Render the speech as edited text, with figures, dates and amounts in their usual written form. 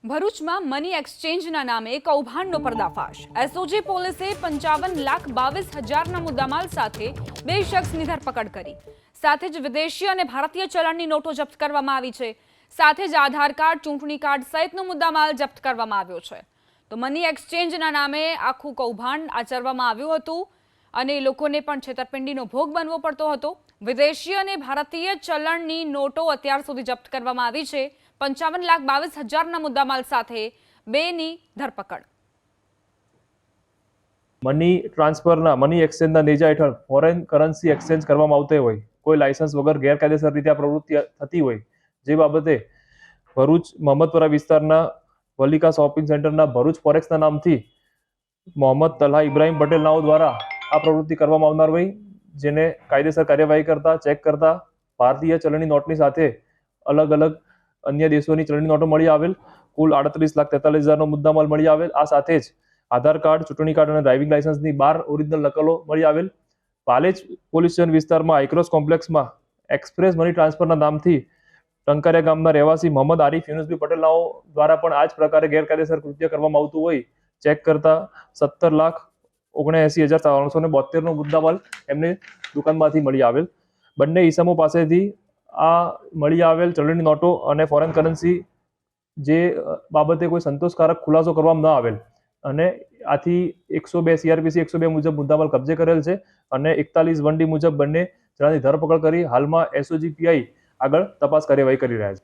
ભરૂચમાં મની એક્સચેન્જના નામે કૌભાંડનો પર્દાફાશ। એસઓજી પોલીસે 55,22,000ના મુદ્દામાલ સાથે 2 શખ્સની ધરપકડ કરી। સાથે જ વિદેશી અને ભારતીય ચલણની નોટો જપ્ત કરવામાં આવી છે। સાથે જ આધાર કાર્ડ, ચૂંટણી કાર્ડ સહિતનો મુદ્દામાલ જપ્ત કરવામાં આવ્યો છે। તો મની એક્સચેન્જના નામે આખું કૌભાંડ આચરવામાં આવ્યું હતું અને લોકોને પણ છેતરપિંડીનો ભોગ બનવો પડતો હતો। વિદેશી અને ભારતીય ચલણની નોટો અત્યાર સુધી જપ્ત કરવામાં આવી છે। 55,22,000ના મુદ્દામાલ સાથે 2ની ધરપકડ। મની ટ્રાન્સફરના મની એક્સચેન્જના નેજા હેઠળ ફોરેન કરન્સી એક્સચેન્જ કરવામાં આવતી હોય, કોઈ લાયસન્સ વગર ગેરકાયદેસર રીતે આ પ્રવૃત્તિ થતી હોય, જે બાબતે ભરૂચ મહમ્મદપરા વિસ્તારના વલિકા શોપિંગ સેન્ટરના ભરૂચ ફોરેક્સના નામથી મોહમ્મદ તલહા ઇબ્રાહીમ પટેલ નાઓ દ્વારા આ પ્રવૃત્તિ કરવામાં આવનાર હોય, જેને કાયદેસર કાર્યવાહી કરતા ચેક કરતા ભારતીય ચલણી નોટની સાથે અલગ અલગ અન્ય દેશોની ચલણી નોટો મળી આવેલ। કુલ 38,43,000નો મુદ્દામાલ મળી આવેલ। આ સાથે જ આધાર કાર્ડ, ચૂંટણી કાર્ડ અને ડ્રાઇવિંગ લાયસન્સની 12 ઓરિજિનલ નકલો મળી આવેલ। પાલેજ પોલીસ સ્ટેશન વિસ્તારમાં આઈક્રોસ કોમ્પ્લેક્સમાં એક્સપ્રેસ મની ટ્રાન્સફરના નામથી ટંકારિયા ગામના રહેવાસી મોહમ્મદ આરીફ યુનુસભાઈ પટેલ નાઓ દ્વારા પણ આ જ પ્રકારે ગેરકાયદેસર કૃત્ય કરવામાં આવતું હોય, ચેક કરતા 17,79,372નો મુદ્દામાલ એમને દુકાનમાંથી મળી આવેલ। બંને ઈસમો પાસેથી આ મળી આવેલ ચલણી નોટો અને ફોરેન કરન્સી જે બાબતે કોઈ સંતોષકારક ખુલાસો કરવામાં ન આવેલ અને આથી 102 CRPC 102 મુજબ મુદ્દામાલ કબજે કરેલ છે અને 41(1D) મુજબ બંને જણાની ધરપકડ કરી હાલમાં એસઓજી પીઆઈ આગળ તપાસ કાર્યવાહી કરી રહ્યા છે।